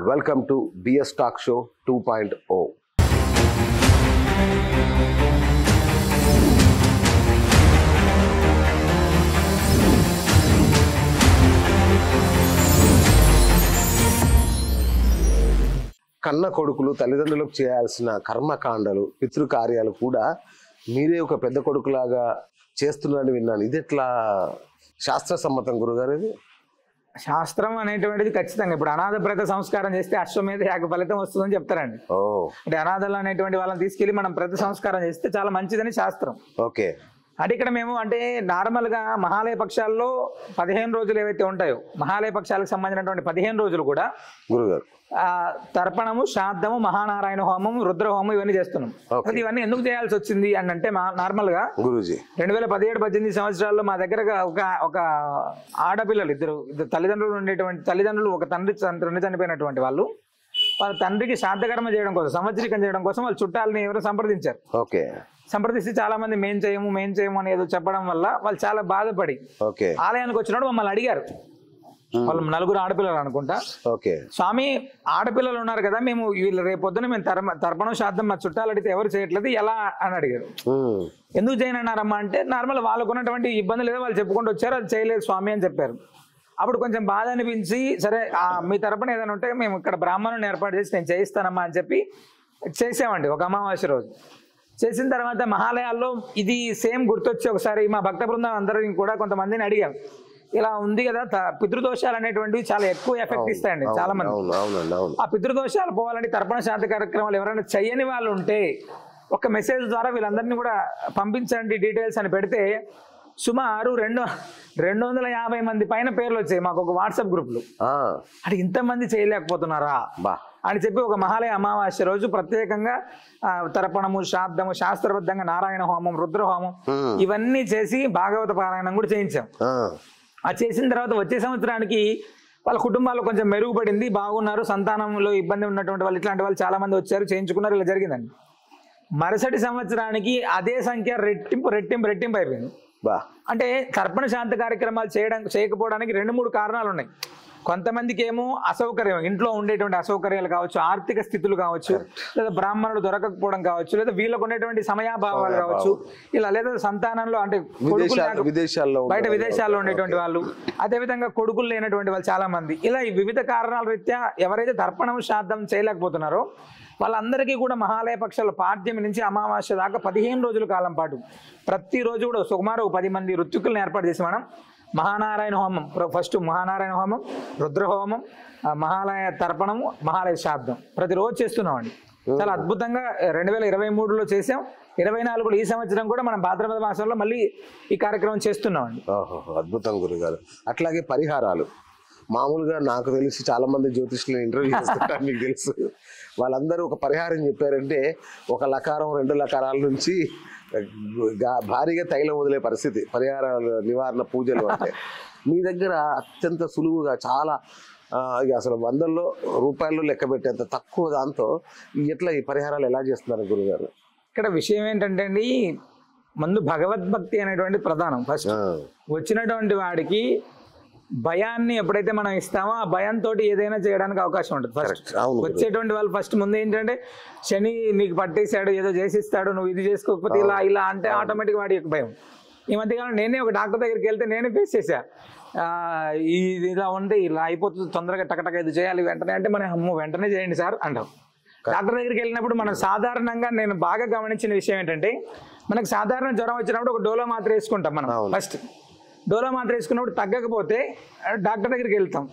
Welcome to BS Talk Show 2.0. కన్న కొడుకులు తల్లిదండ్రులకు చేయాల్సిన కర్మకాండలు పితృకార్యాలు కూడా మీరే ఒక పెద్ద కొడుకులాగా చేస్తున్నారని విన్నాను. ఇది ఎట్లా శాస్త్ర సమ్మతం గురుగారు? ఇది శాస్త్రం అనేటువంటిది ఖచ్చితంగా ఇప్పుడు అనాథ ప్రేత సంస్కారం చేస్తే అశ్వమేధ యాగ ఫలితం వస్తుందని చెప్తారండి. అంటే అనాథలు అనేటువంటి వాళ్ళని తీసుకెళ్లి మనం ప్రేత సంస్కారం చేస్తే చాలా మంచిదని శాస్త్రం. ఓకే. అంటే ఇక్కడ మేము అంటే నార్మల్ గా మహాలయ పక్షాల్లో 15 రోజులు ఏవైతే ఉంటాయో మహాలయ పక్షాలకు సంబంధించినటువంటి 15 రోజులు కూడా గురుగారు తర్పణము, శ్రాద్ధము, మహానారాయణ హోమం, రుద్ర హోమం ఇవన్నీ చేస్తున్నాం. ఇవన్నీ ఎందుకు చేయాల్సి వచ్చింది అని అంటే నార్మల్ గా గురూజీ 2017-18 సంవత్సరాల్లో మా దగ్గర ఒక ఆడపిల్లలు ఇద్దరు తల్లిదండ్రులు ఉండేటువంటి తల్లిదండ్రులు ఒక తండ్రి చనిపోయినటువంటి వాళ్ళు వాళ్ళ తండ్రికి శ్రాద్ధకర్మ చేయడం కోసం సంవత్సరీకం చేయడం కోసం వాళ్ళ చుట్టాలని ఎవరు సంప్రదించారు. ఓకే. సంప్రదిస్తే చాలా మంది మేం చేయము అని ఏదో చెప్పడం వల్ల వాళ్ళు చాలా బాధపడి ఆలయానికి వచ్చినప్పుడు మమ్మల్ని అడిగారు. వాళ్ళు 4 ఆడపిల్లలు అనుకుంటా. ఓకే. స్వామి ఆడపిల్లలు ఉన్నారు కదా, మేము వీళ్ళు రేపొద్దున మేము తర్పణం శ్రాద్ధం మా చుట్టాలు అడిగితే ఎవరు చేయట్లేదు ఎలా అని అడిగారు. ఎందుకు చేయనన్నారమ్మా అంటే నార్మల్ వాళ్ళకు ఉన్నటువంటి ఇబ్బందులు ఏదో వాళ్ళు చెప్పుకుంటూ వచ్చారు, అది చేయలేదు స్వామి అని చెప్పారు. అప్పుడు కొంచెం బాధ అనిపించి సరే మీ తరపున ఏదైనా ఉంటే మేము ఇక్కడ బ్రాహ్మణుని ఏర్పాటు చేసి నేను చేయిస్తానమ్మా అని చెప్పి చేసామండి. ఒక అమావాస్య రోజు చేసిన తర్వాత మహాలయాల్లో ఇది సేమ్ గుర్తొచ్చి ఒకసారి మా భక్త బృందం అందరినీ కూడా కొంతమందిని అడిగాం, ఇలా ఉంది కదా పితృదోషాలు అనేటువంటివి చాలా ఎక్కువ ఎఫెక్ట్ ఇస్తాయండి చాలా మంది. ఆ పితృదోషాలు పోవాలంటే తర్పణ శాంతి కార్యక్రమాలు ఎవరైనా చెయ్యని వాళ్ళు ఉంటే ఒక మెసేజ్ ద్వారా వీళ్ళందరినీ కూడా పంపించండి డీటెయిల్స్ అని పెడితే సుమారు 250 మంది పైన పేర్లు వచ్చాయి మాకు ఒక వాట్సాప్ గ్రూప్లో. అంటే ఇంతమంది చేయలేకపోతున్నారా అని చెప్పి ఒక మహాలయ అమావాస్య రోజు ప్రత్యేకంగా తర్పణము, శ్రాద్ధము, శాస్త్రబద్ధంగా నారాయణ హోమం, రుద్ర హోమం ఇవన్నీ చేసి భాగవత పారాయణం కూడా చేయించాం. అది చేసిన తర్వాత వచ్చే సంవత్సరానికి వాళ్ళ కుటుంబాల్లో కొంచెం మెరుగుపడింది, బాగున్నారు, సంతానంలో ఇబ్బంది ఉన్నటువంటి వాళ్ళు ఇట్లాంటి వాళ్ళు చాలా మంది వచ్చారు, చేయించుకున్నారు, ఇలా జరిగిందండి. మరుసటి సంవత్సరానికి అదే సంఖ్య రెట్టింపు అయిపోయింది. అంటే తర్పణ శాంతి కార్యక్రమాలు చేయకపోవడానికి 2-3 కారణాలు ఉన్నాయి. కొంతమందికి ఏమో అసౌకర్యం, ఇంట్లో ఉండేటువంటి అసౌకర్యాలు కావచ్చు, ఆర్థిక స్థితులు కావచ్చు, లేదా బ్రాహ్మణులు దొరకకపోవడం కావచ్చు, లేదా వీళ్ళకు ఉండేటువంటి సమయాభావాలు కావచ్చు, ఇలా లేదా సంతానంలో అంటే బయట విదేశాల్లో ఉండేటువంటి వాళ్ళు, అదేవిధంగా కొడుకులు లేనటువంటి వాళ్ళు చాలా మంది, ఇలా ఈ వివిధ కారణాల రీత్యా ఎవరైతే తర్పణం శ్రాద్ధం చేయలేకపోతున్నారో వాళ్ళందరికీ కూడా మహాలయ పక్షాలు పాడ్యమి నుంచి అమావాస్య దాకా 15 రోజుల కాలం పాటు ప్రతిరోజు కూడా సుమారు 10 మంది ఋత్వికులను ఏర్పాటు చేసి మనం మహానారాయణ హోమం, ఫస్ట్ మహానారాయణ హోమం, రుద్రహోమం, మహాలయ తర్పణము, మహాలయ శ్రాద్ధం ప్రతిరోజు చేస్తున్నామండి. చాలా అద్భుతంగా 2023లో చేసాం. 24 ఈ సంవత్సరం కూడా మనం భాద్రపద మాసంలో మళ్ళీ ఈ కార్యక్రమం చేస్తున్నామండి. అద్భుతం గురుగారు. అట్లాగే పరిహారాలు మామూలుగా నాకు తెలిసి చాలా మంది జ్యోతిష్యులు ఇంటర్వ్యూ చేస్తుంటారు, మీకు తెలుసు. వాళ్ళందరూ ఒక పరిహారం చెప్పారంటే 1 లకారం 2 లకారాల నుంచి భారీగా తైలం వదిలే పరిస్థితి. పరిహారాలు, నివారణ, పూజలు అంటే మీ దగ్గర అత్యంత సులువుగా చాలా అసలు 100 రూపాయల్లో లెక్క పెట్టేంత తక్కువ దాంతో ఎట్లా ఈ పరిహారాలు ఎలా చేస్తున్నారు గురుగారు? ఇక్కడ విషయం ఏంటంటే అండి, ముందు భగవద్భక్తి అనేటువంటి ప్రధానం. ఫస్ట్ వచ్చినటువంటి వాడికి భయాన్ని ఎప్పుడైతే మనం ఇస్తామో ఆ భయంతో ఏదైనా చేయడానికి అవకాశం ఉంటుంది. ఫస్ట్ వచ్చేటువంటి వాళ్ళు ఫస్ట్ ముందు ఏంటంటే శని నీకు పట్టేశాడు, ఏదో చేసిస్తాడు, నువ్వు ఇది చేసుకోకపోతే ఇలా అంటే ఆటోమేటిక్ వాడి యొక్క భయం. ఈ మధ్యకాలం నేనే ఒక డాక్టర్ దగ్గరికి వెళ్తే నేనే ఫేస్ చేశా, ఇది ఇలా ఉంది, ఇలా అయిపోతుంది, తొందరగా టకటక ఇది చేయాలి వెంటనే అంటే మనం అమ్మో వెంటనే చేయండి సార్ అంటాం. డాక్టర్ దగ్గరికి వెళ్ళినప్పుడు మనం సాధారణంగా నేను బాగా గమనించిన విషయం ఏంటంటే మనకు సాధారణ జ్వరం వచ్చినప్పుడు ఒక డోలో మాత్ర వేసుకుంటాం మనం. ఫస్ట్ డోలో మాత్ర వేసుకున్నప్పుడు తగ్గకపోతే డాక్టర్ దగ్గరికి వెళ్తాం.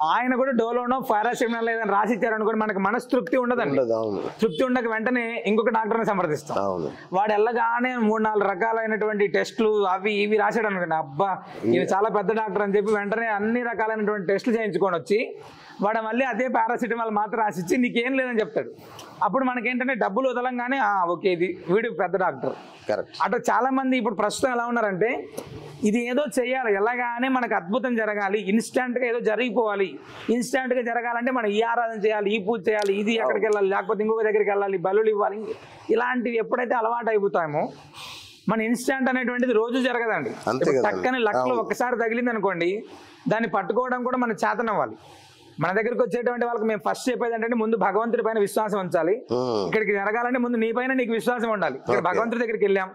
ఆయన కూడా డోలోనో పారాసిటమాల్ ఏదైనా రాసి ఇచ్చారనుకోండి మనకు మనస్తృప్తి ఉండదండి. తృప్తి ఉండక వెంటనే ఇంకొక డాక్టర్ని సంప్రదిస్తాం. వాడు వెళ్ళగానే 3-4 రకాలైనటువంటి టెస్టులు అవి ఇవి రాశాడు అనుకోండి, అబ్బా ఇది చాలా పెద్ద డాక్టర్ అని చెప్పి వెంటనే అన్ని రకాలైనటువంటి టెస్టులు చేయించుకొని వచ్చి వాడు మళ్ళీ అదే పారాసిటమాల్ మాత్రం రాసిచ్చి నీకేం లేదని చెప్తాడు. అప్పుడు మనకేంటంటే డబ్బులు వదలంగానే ఓకే ఇది వీడు పెద్ద డాక్టర్. అట్లా చాలా మంది ఇప్పుడు ప్రస్తుతం ఎలా ఉన్నారంటే ఇది ఏదో చేయాలి, ఎలాగానే మనకు అద్భుతం జరగాలి, ఇన్స్టెంట్గా ఏదో జరిగిపోవాలి, ఇన్స్టెంట్గా జరగాలంటే మనం ఈ ఆరాధన చేయాలి, ఈ పూజ చేయాలి, ఇది ఎక్కడికి వెళ్ళాలి, లేకపోతే ఇంకొక దగ్గరికి వెళ్ళాలి, బలులు ఇవ్వాలి, ఇలాంటివి ఎప్పుడైతే అలవాటు అయిపోతామో మన ఇన్స్టెంట్ అనేటువంటిది రోజు జరగదండి. టక్కని లక్కలో ఒక్కసారి తగిలింది అనుకోండి దాన్ని పట్టుకోవడం కూడా మన చేతనవ్వాలి. మన దగ్గరికి వచ్చేటువంటి వాళ్ళకి మేము ఫస్ట్ చెప్పేది ఏంటంటే ముందు భగవంతుడి పైన విశ్వాసం ఉంచాలి. ఇక్కడికి జరగాలంటే ముందు నీ పైన నీకు విశ్వాసం ఉండాలి. ఇక్కడ భగవంతుడి దగ్గరికి వెళ్ళాం,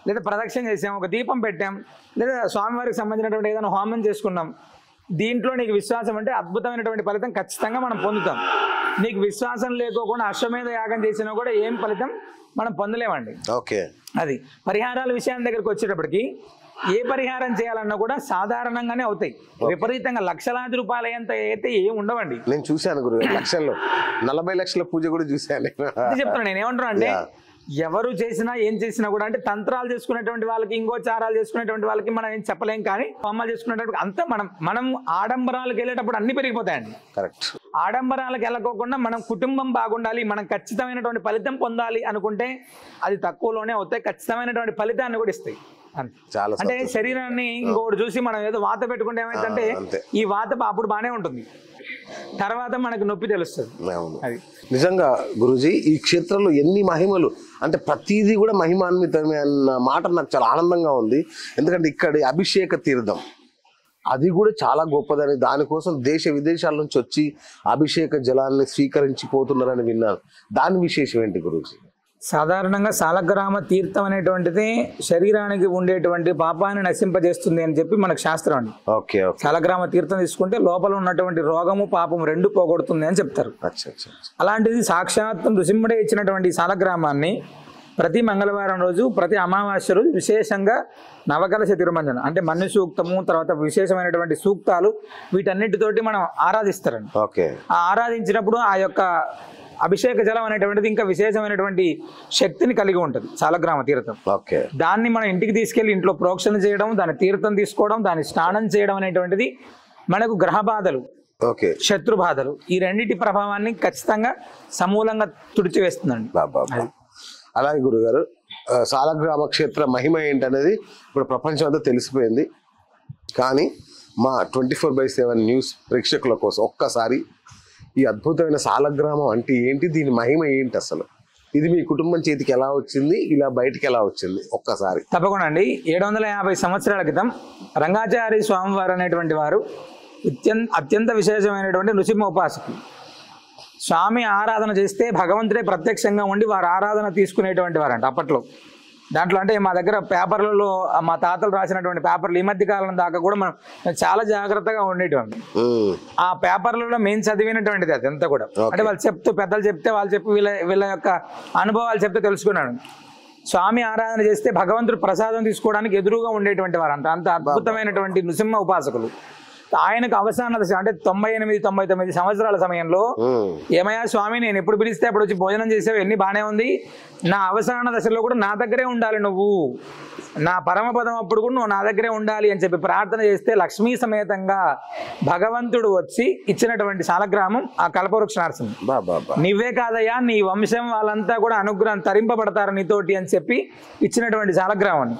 లేదా ప్రదక్షిణ చేసాం, ఒక దీపం పెట్టాం, లేదా స్వామివారికి సంబంధించినటువంటి ఏదైనా హోమం చేసుకున్నాం, దీంట్లో నీకు విశ్వాసం అంటే అద్భుతమైనటువంటి ఫలితం ఖచ్చితంగా మనం పొందుతాం. నీకు విశ్వాసం లేకోకుండా అశ్వమేధ యాగం చేసినా కూడా ఏం ఫలితం మనం పొందలేమండి. ఓకే, అది పరిహారాల విషయాల దగ్గరికి వచ్చేటప్పటికి ఏ పరిహారం చేయాలన్నా కూడా సాధారణంగానే అవుతాయి. విపరీతంగా లక్షలాది రూపాయలు అయ్యేంత అయితే ఏం ఉండవండి. నేను చూశాను గురు, లక్షల్లో 40 లక్షల పూజ కూడా చూశాను. చెప్తాను నేను ఏమంటున్నా అంటే ఎవరు చేసినా ఏం చేసినా కూడా అంటే తంత్రాలు చేసుకునేటువంటి వాళ్ళకి, ఇంగోచారాలు చేసుకునేటువంటి వాళ్ళకి మనం ఏం చెప్పలేం. కానీ హోమాలు చేసుకునేటువంటి అంతా మనం ఆడంబరాలకు వెళ్ళేటప్పుడు అన్ని పెరిగిపోతాయండి. కరెక్ట్. ఆడంబరాలకు వెళ్ళకోకుండా మనం కుటుంబం బాగుండాలి, మనం ఖచ్చితమైనటువంటి ఫలితం పొందాలి అనుకుంటే అది తక్కువలోనే అవుతాయి, ఖచ్చితమైనటువంటి ఫలితాన్ని కూడా ఇస్తాయి. అంటే శరీరాన్ని ఇంకొకటి చూసి మనం ఏదో వాత పెట్టుకుంటే ఏమైందంటే ఈ వాత అప్పుడు బాగానే ఉంటుంది, తర్వాత మనకు నొప్పి తెలుస్తుంది. అది నిజంగా గురూజీ, ఈ క్షేత్రంలో ఎన్ని మహిమలు అంటే ప్రతిదీ కూడా మహిమాన్వితమే అన్న మాట నాకు చాలా ఆనందంగా ఉంది. ఎందుకంటే ఇక్కడ అభిషేక తీర్థం అది కూడా చాలా గొప్పదని, దానికోసం దేశ విదేశాల నుంచి వచ్చి అభిషేక జలాన్ని స్వీకరించి పోతున్నారని విన్నాను. దాని విశేషం ఏంటి గురూజీ? సాధారణంగా సాలగ్రామ తీర్థం అనేటువంటిది శరీరానికి ఉండేటువంటి పాపాన్ని నశింపజేస్తుంది అని చెప్పి మనకు శాస్త్రం అండి. సాలగ్రామ తీర్థం తీసుకుంటే లోపల ఉన్నటువంటి రోగము పాపము రెండు పోగొడుతుంది అని చెప్తారు. అలాంటిది సాక్షాత్ నృసింహుడే ఇచ్చినటువంటి సాలగ్రామాన్ని ప్రతి మంగళవారం రోజు, ప్రతి అమావాస్య రోజు విశేషంగా నవకలశ తిరుమంజనం అంటే మన్ను సూక్తము, తర్వాత విశేషమైనటువంటి సూక్తాలు, వీటన్నిటితోటి మనం ఆరాధిస్తారండి. ఆ ఆరాధించినప్పుడు ఆ యొక్క అభిషేక జలం అనేటువంటిది ఇంకా విశేషమైనటువంటి శక్తిని కలిగి ఉంటుంది సాలగ్రామ తీర్థం. దాన్ని మనం ఇంటికి తీసుకెళ్లి ఇంట్లో ప్రోక్షణ చేయడం, దాని తీర్థం తీసుకోవడం, దాన్ని స్నానం చేయడం అనేటువంటిది మనకు గ్రహ బాధలు, శత్రు బాధలు, ఈ రెండింటి ప్రభావాన్ని ఖచ్చితంగా సమూలంగా తుడిచివేస్తుందండి. అలాగే గురుగారు, సాలగ్రామ క్షేత్ర మహిమ ఏంటనేది ఇప్పుడు ప్రపంచం అంతా తెలిసిపోయింది. కానీ మా 24/7 న్యూస్ ప్రేక్షకుల కోసం ఒక్కసారి ఈ అద్భుతమైన సాలగ్రామం అంటే ఏంటి, దీని మహిమ ఏంటి, అసలు ఇది మీ కుటుంబం చేతికి ఎలా వచ్చింది, ఇలా బయటికి ఎలా వచ్చింది ఒక్కసారి? తప్పకుండా అండి. 750 సంవత్సరాల క్రితం రంగాచార్య స్వామివారు అనేటువంటి వారు అత్యంత విశేషమైనటువంటి నృసింహ ఉపాసకులు. స్వామి ఆరాధన చేస్తే భగవంతుడే ప్రత్యక్షంగా ఉండి వారు ఆరాధన తీసుకునేటువంటి వారంట అప్పట్లో. దాంట్లో అంటే మా దగ్గర పేపర్లలో మా తాతలు రాసినటువంటి పేపర్లు ఈ మధ్య కాలం దాకా కూడా మనం చాలా జాగ్రత్తగా ఉండేటువంటి ఆ పేపర్లలో మేము చదివినటువంటిది అదంతా కూడా. అంటే వాళ్ళు చెప్తూ, పెద్దలు చెప్తే వాళ్ళు చెప్పి వీళ్ళ యొక్క అనుభవాలు చెప్తే తెలుసుకున్నాను. స్వామి ఆరాధన చేస్తే భగవంతుడు ప్రసాదం తీసుకోవడానికి ఎదురుగా ఉండేటువంటి వారు అంత అద్భుతమైనటువంటి నృసింహ ఉపాసకులు. ఆయనకు అవసాన దశ అంటే 98-99 సంవత్సరాల సమయంలో, ఏమయ్యా స్వామి, నేను ఎప్పుడు పిలిస్తే అప్పుడు వచ్చి భోజనం చేసావు, ఎన్ని బాగానే ఉంది, నా అవసాన దశలో కూడా నా దగ్గరే ఉండాలి, నువ్వు నా పరమపదం అప్పుడు కూడా నువ్వు నా దగ్గరే ఉండాలి అని చెప్పి ప్రార్థన చేస్తే లక్ష్మీ సమేతంగా భగవంతుడు వచ్చి ఇచ్చినటువంటి సాలగ్రామం ఆ కల్పవృక్ష నరసింహం. నువ్వే కాదయ్యా, నీ వంశం వాళ్ళంతా కూడా అనుగ్రహం తరింపబడతారు నీతోటి అని చెప్పి ఇచ్చినటువంటి సాలగ్రామం.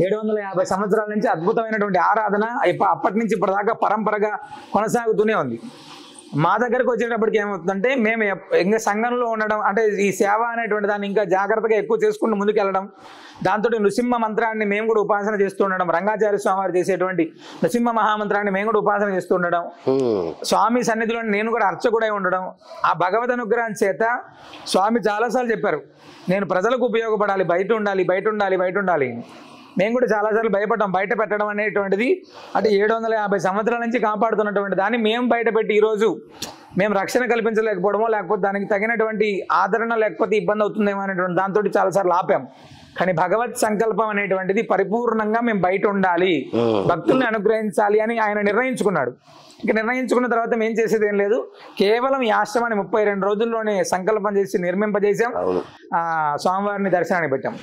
750 సంవత్సరాల నుంచి అద్భుతమైనటువంటి ఆరాధన అప్పటి నుంచి ఇప్పటిదాకా పరంపరగా కొనసాగుతూనే ఉంది. మా దగ్గరకు వచ్చేటప్పటికి ఏమవుతుందంటే మేము ఇంకా సంఘంలో ఉండడం అంటే ఈ సేవ అనేటువంటి దాన్ని ఇంకా జాగ్రత్తగా ఎక్కువ చేసుకుంటూ ముందుకెళ్ళడం, దాంతో నృసింహ మంత్రాన్ని మేము కూడా ఉపాసన చేస్తూ ఉండడం, రంగాచార్య స్వామి వారు చేసేటువంటి నృసింహ మహామంత్రాన్ని మేము కూడా ఉపాసన చేస్తూ ఉండడం, స్వామి సన్నిధిలో నేను కూడా అర్చకుడై ఉండడం, ఆ భగవద్ అనుగ్రహం చేత స్వామి చాలాసార్లు చెప్పారు, నేను ప్రజలకు ఉపయోగపడాలి, బయట ఉండాలి, బయట ఉండాలి, బయట ఉండాలి. మేము కూడా చాలాసార్లు భయపడ్డాం. బయట పెట్టడం అనేటువంటిది అంటే 750 సంవత్సరాల నుంచి కాపాడుతున్నటువంటి దాన్ని మేము బయట పెట్టి ఈరోజు మేము రక్షణ కల్పించలేకపోవడమో, లేకపోతే దానికి తగినటువంటి ఆదరణ లేకపోతే ఇబ్బంది అవుతుందేమో అనేటువంటి దాంతో చాలాసార్లు ఆపాం. కానీ భగవత్ సంకల్పం అనేటువంటిది పరిపూర్ణంగా మేము బయట ఉండాలి, భక్తుల్ని అనుగ్రహించాలి అని ఆయన నిర్ణయించుకున్నాడు. ఇంకా నిర్ణయించుకున్న తర్వాత మేము చేసేది ఏం లేదు, కేవలం ఈ ఆశ్రమాన్ని 32 రోజుల్లోనే సంకల్పం చేసి నిర్మింపజేసాం, స్వామివారిని దర్శనానికి పెట్టాం.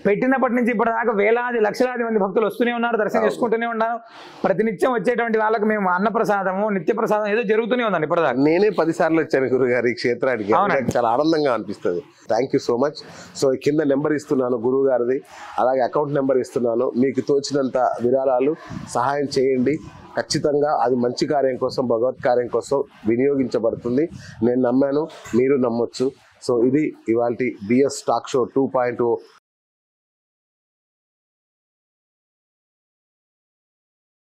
పెట్టినప్పటి నుంచి ఇప్పటిదాకా వేలాది లక్షలాది మంది భక్తులు వస్తూనే ఉన్నారు, దర్శనం చేసుకుంటూనే ఉన్నారు. ప్రతినిత్యం వచ్చేటువంటి వాళ్ళకి మేము అన్నప్రసాదము, నిత్య ప్రసాదం ఏదో జరుగుతూనే ఉందండి ఇప్పటిదాకా. నేనే 10 సార్లు వచ్చాను గురుగారు ఈ క్షేత్రానికి, చాలా ఆనందంగా అనిపిస్తుంది. Thank you so much. So కింద నెంబర్ ఇస్తున్నాను గురువు గారిది, అలాగే అకౌంట్ నెంబర్ ఇస్తున్నాను. మీకు తోచినంత విరాళాలు సహాయం చేయండి. ఖచ్చితంగా అది మంచి కార్యం కోసం, భగవత్ కార్యం కోసం వినియోగించబడుతుంది. నేను నమ్మాను, మీరు నమ్మొచ్చు. సో ఇది ఇవాల్టి బిఎస్ టాక్ షో 2.0